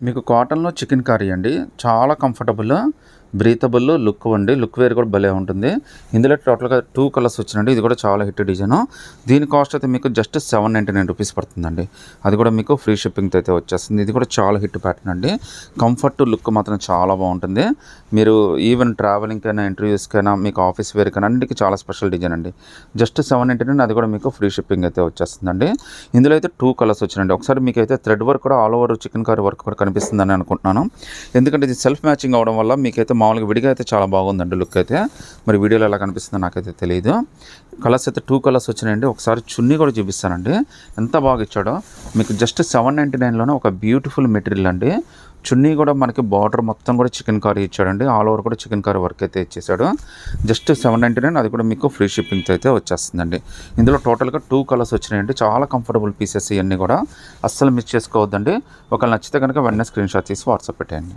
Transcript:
మీకు కాటన్‌లో chicken curry అండి. చాలా కంఫర్టబుల్, బ్రీతబుల్ లుక్ అండి. లుక్ వేర్ కూడా భలే ఉంటుంది. ఇందులో టోటల్‌గా 2 కలర్స్ వచ్చినాయండి. ఇది కూడా చాలా హిట్ డిజైను. దీని కాస్ట్ అయితే మీకు జస్ట్ ₹799 పడుతుందండి. అది కూడా మీకు ఫ్రీ షిప్పింగ్‌తో అయితే వచ్చేస్తుంది. ఇది కూడా చాలా హిట్ ప్యాటర్న్ అండి. కంఫర్ట్ లుక్ మాత్రం చాలా బాగుంటుంది. మీరు ఈవెన్ ట్రావెలింగ్‌కైనా, ఇంటర్వ్యూస్‌కైనా, మీకు ఆఫీస్ వేర్‌కైనా అన్నిటికి చాలా స్పెషల్ డిజైన్ అండి. జస్ట్ 799 అది కూడా మీకు ఫ్రీ షిప్పింగ్ అయితే వచ్చేస్తుందండి. ఇందులో అయితే 2 కలర్స్ వచ్చినాయండి. ఒకసారి మీకైతే థ్రెడ్ వర్క్ కూడా all over chicken curry work కూడా కనిపిస్తుందని అనుకుంటున్నాను. ఎందుకంటే ఇది సెల్ఫ్ మ్యాచింగ్ అవ్వడం వల్ల మీకైతే మామూలుగా విడిగా అయితే చాలా బాగుందండి లుక్ అయితే. మరి వీడియోలో ఎలా కనిపిస్తుందో నాకైతే తెలియదు. కలర్స్ అయితే 2 కలర్స్ వచ్చినాయండి. ఒకసారి చున్నీ కూడా చూపిస్తానండి. ఎంత బాగా ఇచ్చాడో. మీకు జస్ట్ 799లోనే ఒక బ్యూటిఫుల్ మెటీరియల్ అండి. చున్నీ కూడా మనకి బార్డర్ మొత్తం కూడా చికెన్ కర్రీ ఇచ్చాడండి. ఆల్ ఓవర్ కూడా చికెన్ కర్రీ వర్క్ అయితే ఇచ్చేసాడు. జస్ట్ 799 అది కూడా మీకు ఫ్రీ షిప్పింగ్తో అయితే వచ్చేస్తుందండి. ఇందులో టోటల్గా 2 కలర్స్ వచ్చినాయండి. చాలా కంఫర్టబుల్ పీసెస్ ఇవన్నీ కూడా అస్సలు మిస్ చేసుకోవద్దండి. ఒకవేళ నచ్చితే కనుక వెంటనే స్క్రీన్ షాట్ తీసి వాట్సాప్ పెట్టేయండి.